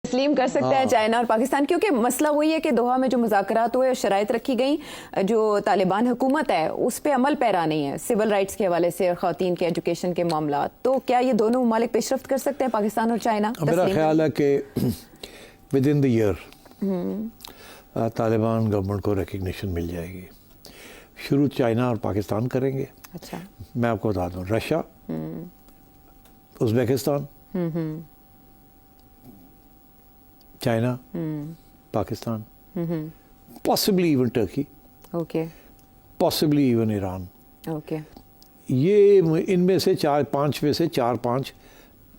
تسلیم کر سکتے ہیں چائنا اور پاکستان، کیونکہ مسئلہ وہی ہے کہ دوحہ میں جو مذاکرات ہوئے اور شرائط رکھی گئیں، جو طالبان حکومت ہے اس پہ عمل پیرا نہیں ہے، سول رائٹس کے حوالے سے اور خواتین کے ایجوکیشن کے معاملات. تو کیا یہ دونوں ممالک پیش رفت کر سکتے ہیں، پاکستان اور چائنا؟ میرا خیال ہے کہ within the year Taliban government کو ریکگنیشن مل جائے گی. شروع چائنا اور پاکستان کریں گے. اچھا، میں آپ کو بتا دوں، Russia, Uzbekistan, China, Pakistan, possibly even Turkey, okay, possibly even Iran. Okay, یہ ان میں سے چار پانچ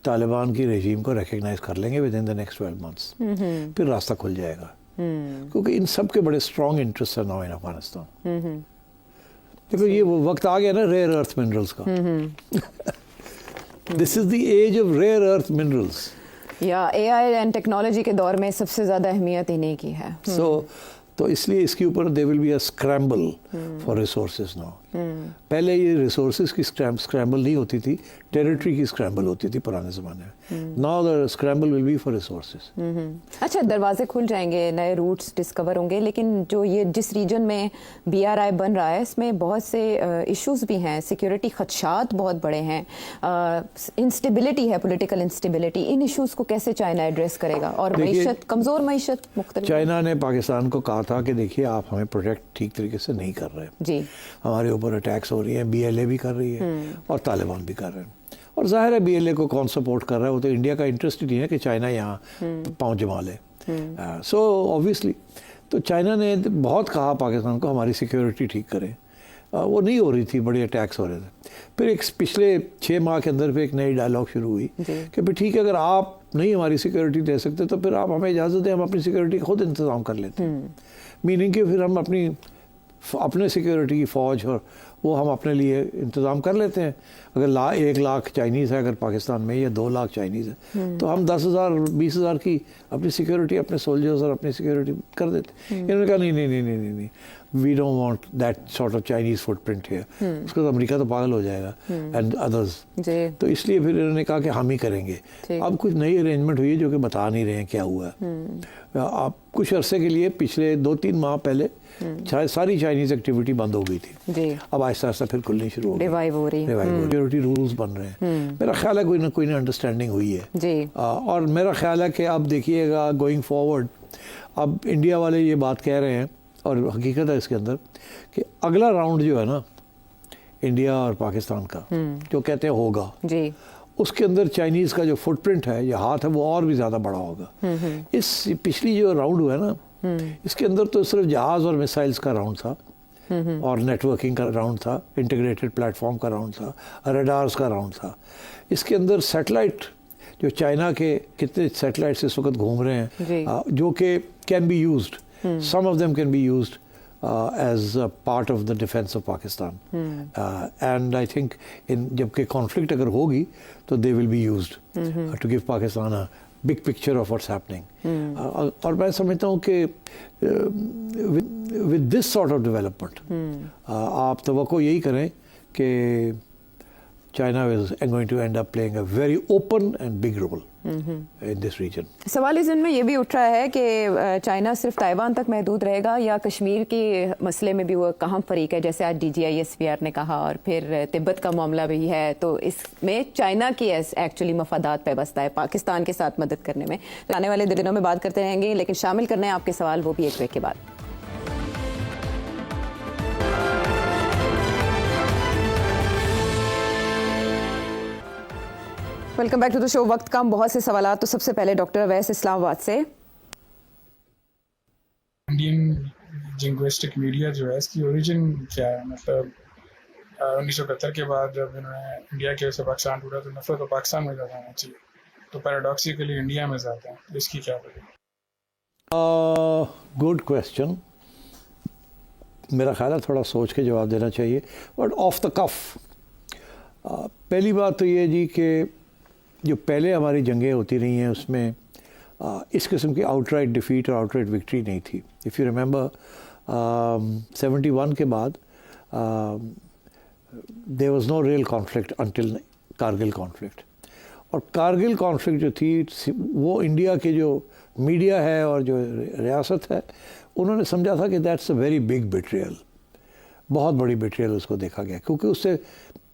طالبان کی رجیم کو ریکگنائز کر لیں گے with in the next 12 months. پھر راستہ کھل جائے گا، کیونکہ ان سب کے بڑے اسٹرانگ انٹرسٹ ہیں نو ان افغانستان. دیکھو یہ وہ وقت آ گیا نا ریئر ارتھ منرلس کا. This is the age of rare earth minerals. یا اے آئی اینڈ ٹیکنالوجی کے دور میں سب سے زیادہ اہمیت انہیں کی ہے. تو اس لیے اس کے اوپر they will be a scramble for resources now. پہلے یہ ریسورسز کی اسکریمبل نہیں ہوتی تھی، ٹیریٹری کی اسکریمبل ہوتی تھی پرانے زمانے میں. Now the scramble will be for resources. اچھا، دروازے کھل جائیں گے، نئے روٹس ڈسکور ہوں گے، لیکن جو یہ جس ریجن میں بی آر آئی بن رہا ہے اس میں بہت سے ایشوز بھی ہیں، سیکیورٹی خدشات بہت بڑے ہیں، انسٹیبلٹی ہے، پولیٹیکل انسٹیبلٹی. ان ایشوز کو کیسے چائنا ایڈریس کرے گا؟ اور معیشت، کمزور معیشت مختلف. چائنا نے پاکستان کو کہا تھا کہ دیکھیے آپ ہمیں پروجیکٹ ٹھیک طریقے سے نہیں کر رہے جی، ہمارے اوپر اٹیکس ہو رہی ہیں، بی ایل اے بھی کر رہی ہے اور طالبان بھی کر رہے ہیں. اور ظاہر ہے بی ایل اے کو کون سپورٹ کر رہا ہے، وہ تو انڈیا کا انٹرسٹ نہیں ہے کہ چائنا یہاں پاؤں جما لے. سو اوبویسلی تو چائنا نے بہت کہا پاکستان کو ہماری سیکیورٹی ٹھیک کرے. وہ نہیں ہو رہی تھی، بڑے اٹیکس ہو رہے تھے. پھر ایک پچھلے 6 ماہ کے اندر پہ ایک نئی ڈائلاگ شروع ہوئی کہ پھر ٹھیک ہے اگر آپ نہیں ہماری سیکیورٹی دے سکتے تو پھر آپ ہمیں اجازت دیں، ہم اپنی سیکیورٹی خود انتظام کر لیتے ہیں. میننگ کہ پھر ہم اپنے سیکیورٹی کی فوج اور وہ ہم اپنے لیے انتظام کر لیتے ہیں. اگر 1 لاکھ چائنیز ہے اگر پاکستان میں، یا 2 لاکھ چائنیز ہے، تو ہم 10,000 20,000 کی اپنی سیکیورٹی، اپنے سولجرز اور اپنی سیکیورٹی کر دیتے. انہوں نے کہا نہیں، we don't want that sort of Chinese footprint here. اس کو تو امریکہ تو پاگل ہو جائے گا اینڈ ادرز. تو اس لیے پھر انہوں نے کہا کہ ہم ہی کریں گے. اب کچھ نئی ارینجمنٹ ہوئی ہے جو کہ بتا نہیں رہے ہیں کیا ہوا ہے. آپ کچھ عرصے کے لیے پچھلے 2-3 ماہ پہلے ساری چائنیز ایکٹیویٹی بند ہو گئی تھی. اب آہستہ آہستہ پھر کھلنی شروع ہو گئی، ریوائیو ہو رہی ہے، سیکیورٹی رولز بن رہے ہیں. میرا خیال ہے کوئی نہ انڈرسٹینڈنگ ہوئی ہے. اور میرا خیال ہے کہ اب دیکھیے گا گوئنگ فارورڈ، اب انڈیا والے یہ بات کہہ رہے ہیں اور حقیقت ہے اس کے اندر کہ اگلا راؤنڈ جو ہے نا انڈیا اور پاکستان کا جو کہتے ہیں ہوگا، اس کے اندر چائنیز کا جو فٹ پرنٹ ہے یا ہاتھ ہے وہ اور بھی زیادہ بڑا ہوگا. اس پچھلی جو راؤنڈ ہوا ہے نا اس کے اندر تو صرف جہاز اور میسائلز کا راؤنڈ تھا اور نیٹ ورکنگ کا راؤنڈ تھا، انٹیگریٹڈ پلیٹ فارم کا راؤنڈ تھا، ریڈارز کا راؤنڈ تھا. اس کے اندر سیٹلائٹ جو چائنا کے کتنے سیٹلائٹس اس وقت گھوم رہے ہیں جو کہ can be used, some of them can be used as part of the defence of Pakistan. And I think جبکہ کانفلکٹ اگر ہوگی تو they will be used to give Pakistan big picture of what's happening. اور میں سمجھتا ہوں کہ with this sort of development آپ توقع یہی کریں کہ China is going to end up playing a very open and big role in this region. سوال اس میں یہ بھی اٹھ رہا ہے کہ چائنا صرف تائیوان تک محدود رہے گا یا کشمیر کے مسئلے میں بھی وہ کہاں فریق ہے، جیسے آج DGISPR نے کہا، اور پھر تبت کا معاملہ بھی ہے. تو اس میں چائنا کی ایکچولی مفادات پیوستہ ہے پاکستان کے ساتھ مدد کرنے میں. تو آنے والے دنوں میں بات کرتے رہیں گے، لیکن شامل کرنے ہیں آپ کے سوال وہ بھی ایک بریک کے بعد. ویلکم بیک ٹو دا شو. وقت کم، بہت سے سوالات. تو سب سے پہلے ڈاکٹر اویس اسلام آباد سے. انڈین جنگوسٹک میڈیا جو ہے اس کی اوریجن کیا ہے؟ مطلب 1971 کے بعد جب انہوں نے انڈیا کی وجہ سے پاکستان ٹوٹا تو نفرت تو پاکستان میں زیادہ ہونا چاہیے، تو پیراڈاکسیکلی انڈیا میں زیادہ ہیں. اس کی کیا وجہ؟ Good question. میرا خیال ہے تھوڑا سوچ کے جواب دینا چاہیے، بٹ آف دا کف. پہلی بات تو یہ جی کہ جو پہلے ہماری جنگیں ہوتی رہی ہیں اس میں اس قسم کی آؤٹ رائٹ ڈیفیٹ اور آؤٹ رائٹ وکٹری نہیں تھی. اف یو ریممبر 71 کے بعد there was no real conflict until Kargil conflict. اور کارگل کانفلکٹ جو تھی وہ انڈیا کے جو میڈیا ہے اور جو ریاست ہے انہوں نے سمجھا تھا کہ دیٹس اے ویری بگ بیٹریل، بہت بڑی بیٹریل اس کو دیکھا گیا، کیونکہ اس سے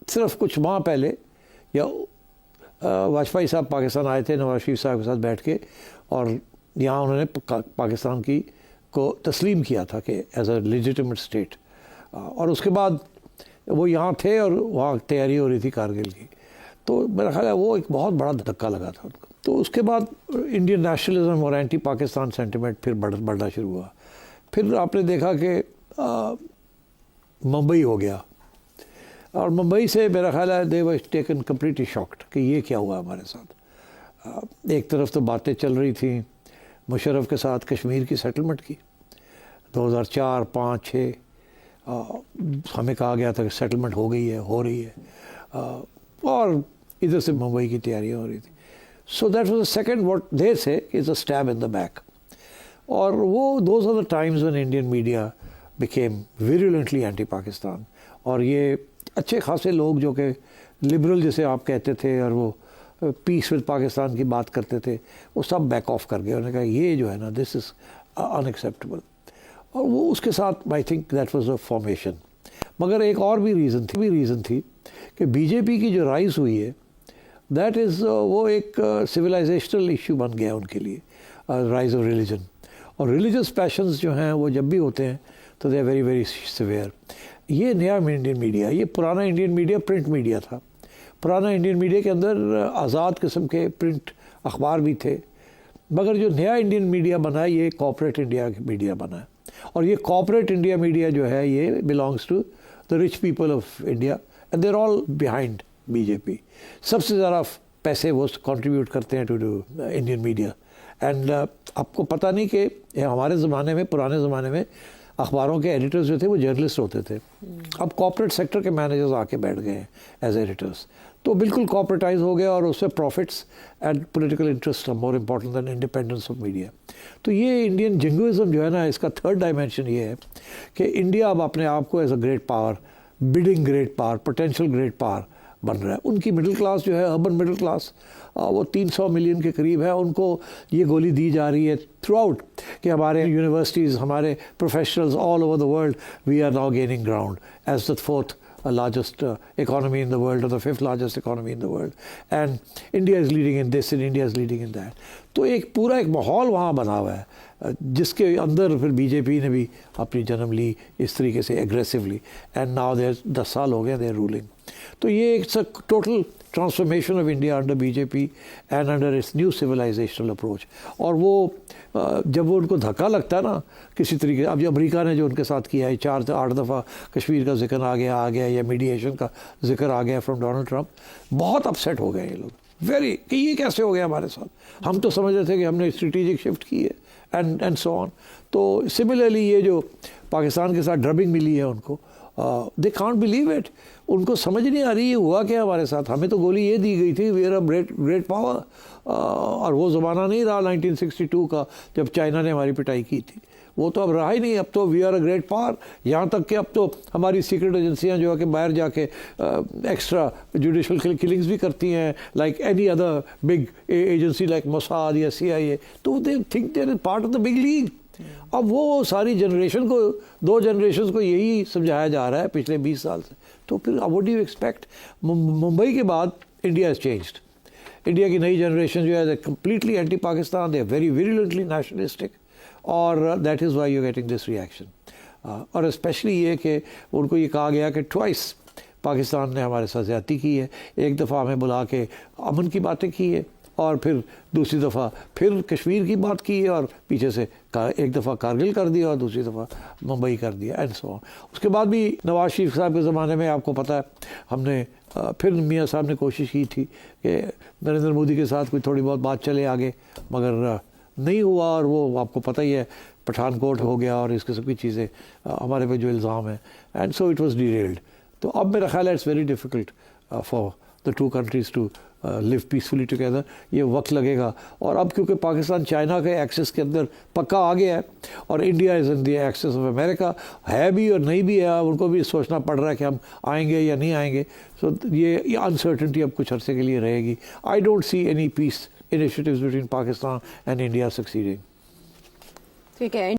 صرف کچھ ماہ پہلے یا واجپئی صاحب پاکستان آئے تھے نواز شریف صاحب کے ساتھ بیٹھ کے، اور یہاں انہوں نے پاکستان کو تسلیم کیا تھا کہ ایز اے لیجیٹیمیٹ اسٹیٹ، اور اس کے بعد وہ یہاں تھے اور وہاں تیاری ہو رہی تھی کارگل کی، تو میرا خیال ہے وہ ایک بہت بڑا دھکا لگا تھا ان کو۔ تو اس کے بعد انڈین نیشنلزم اور اینٹی پاکستان سینٹیمنٹ پھر بڑھنا شروع ہوا۔ پھر آپ نے دیکھا کہ ممبئی ہو گیا، اور ممبئی سے میرا خیال ہے دے ور ٹیکن کمپلیٹلی شاکڈ کہ یہ کیا ہوا ہمارے ساتھ۔ ایک طرف تو باتیں چل رہی تھیں مشرف کے ساتھ کشمیر کی سیٹلمنٹ کی 2004، 5، 6، ہمیں کہا گیا تھا کہ سیٹلمنٹ ہو گئی ہے، ہو رہی ہے، اور ادھر سے ممبئی کی تیاریاں ہو رہی تھی۔ So that was a second what they say is a stab in the back, اور وہ those are the times when Indian media became virulently anti Pakistan, اور یہ اچھے خاصے لوگ جو کہ لبرل جسے آپ کہتے تھے اور وہ پیس ود پاکستان کی بات کرتے تھے، وہ سب بیک آف کر گئے، انہوں نے کہا یہ جو ہے نا دس از ان ایکسیپٹیبل، اور وہ اس کے ساتھ I think that was a formation. مگر ایک اور بھی ریزن تھی کہ بی جے پی کی جو رائز ہوئی ہے دیٹ از وہ ایک سویلائزیشنل ایشو بن گیا ان کے لیے، رائز آف ریلیجن، اور ریلیجس پیشنز جو ہیں وہ جب بھی ہوتے ہیں تو they are very very severe. یہ نیا انڈین میڈیا، یہ پرانا انڈین میڈیا پرنٹ میڈیا تھا، پرانا انڈین میڈیا کے اندر آزاد قسم کے پرنٹ اخبار بھی تھے، مگر جو نیا انڈین میڈیا بنا ہے یہ کارپوریٹ انڈیا میڈیا بنا ہے، اور یہ کارپوریٹ انڈیا میڈیا جو ہے یہ belongs to the rich people of India and they are all behind B J P. سب سے زیادہ پیسے وہ کنٹریبیوٹ کرتے ہیں ٹو انڈین میڈیا، اینڈ آپ کو پتہ نہیں کہ ہمارے زمانے میں، پرانے زمانے میں اخباروں کے ایڈیٹرز جو تھے وہ جرنلسٹ ہوتے تھے، اب کارپوریٹ سیکٹر کے مینیجرز آ کے بیٹھ گئے ہیں ایز ایڈیٹرز، تو بالکل کارپوریٹائز ہو گیا، اور اس سے profits and political interest more important than independence of media. تو یہ انڈین جنگوازم جو ہے نا، اس کا تھرڈ ڈائمینشن یہ ہے کہ انڈیا اب اپنے آپ کو as a great power, budding great power, potential great power بن رہا ہے۔ ان کی مڈل کلاس جو ہے، اربن مڈل کلاس، وہ 300 ملین کے قریب ہے، ان کو یہ گولی دی جا رہی ہے تھرو آؤٹ کہ ہمارے یونیورسٹیز، ہمارے professionals all over the world we are now gaining ground as the fourth largest economy in the world or the fifth largest economy in the world, and India is leading in this and India is leading in that. تو ایک پورا ایک ماحول وہاں بنا ہوا ہے جس کے اندر پھر بی جے پی نے بھی اپنی جنم لی اس طریقے سے ایگریسولی، اینڈ ناؤ دیر 10 سال ہو گئے دے رولنگ۔ تو یہ ایک total transformation of India under B J P and under its new civilizational approach, اور وہ جب وہ ان کو دھکا لگتا ہے نا کسی طریقے، اب جو امریکہ نے جو ان کے ساتھ کیا ہے 4 سے 8 دفعہ کشمیر کا ذکر آ گیا یا میڈیشن کا ذکر آ گیا فرام ڈونلڈ ٹرمپ، بہت اپسیٹ ہو گئے یہ لوگ ویری کہ یہ کیسے ہو گیا ہمارے ساتھ، ہم تو سمجھ رہے تھے کہ ہم نے اسٹریٹجک شفٹ کی ہے اینڈ سو آن۔ تو سملرلی یہ جو پاکستان کے ساتھ ڈربنگ ملی ہے ان کو، دے کانٹ بلیو اٹ، ان کو سمجھ نہیں آ رہی یہ ہوا کیا ہمارے ساتھ، ہمیں تو گولی یہ دی گئی تھی we are a great power, اور وہ زمانہ نہیں رہا 1962 کا جب چائنا نے ہماری پٹائی کی تھی، وہ تو اب رہا ہی نہیں، اب تو we are a great power, یہاں تک کہ اب تو ہماری سیکرٹ ایجنسیاں جو ہے کہ باہر جا کے ایکسٹرا جوڈیشل کلنگز بھی کرتی ہیں like any other big agency like Mossad یا CIA، تو they think they are part of the big league. اب وہ ساری جنریشن کو، 2 جنریشنز کو یہی سمجھایا جا رہا ہے پچھلے 20 سال سے، تو پھر what do you expect? Mumbai کے بعد انڈیا ہیز چینجڈ، انڈیا کی نئی جنریشن جو ہے completely anti Pakistan, they are very virulently nationalistic, اور that is why you getting this reaction. اور اسپیشلی یہ کہ ان کو یہ کہا گیا کہ ٹوائس پاکستان نے ہمارے ساتھ زیادتی کی ہے، ایک دفعہ ہمیں بلا کے امن کی باتیں کی ہے، اور پھر دوسری دفعہ پھر کشمیر کی بات کی ہے، اور پیچھے سے ایک دفعہ کارگل کر دیا اور دوسری دفعہ ممبئی کر دیا اینڈ سو آن۔ اس کے بعد بھی نواز شریف صاحب کے زمانے میں آپ کو پتہ ہے ہم نے پھر میاں صاحب نے کوشش کی تھی کہ نریندر مودی کے ساتھ کوئی تھوڑی بہت بات چلے آگے، مگر نہیں ہوا، اور وہ آپ کو پتہ ہی ہے پٹھان کوٹ ہو گیا اور اس قسم کی چیزیں ہمارے پہ جو الزام ہیں، and so it was derailed. تو اب میرا خیال ہے it's very difficult for the two countries to live peacefully together. یہ وقت لگے گا. اور اب کیونکہ پاکستان چائنا کے ایکسس کے اندر پکا آ گیا ہے اور India is in the axis of America ہے بھی اور نہیں بھی ہے, ان کو بھی سوچنا پڑ رہا ہے کہ ہم آئیں گے یا نہیں آئیں گے. سو یہ انسرٹنٹی اب کچھ عرصے کے لیے رہے گی. I don't see any peace initiatives between Pakistan and India succeeding. ٹھیک ہے.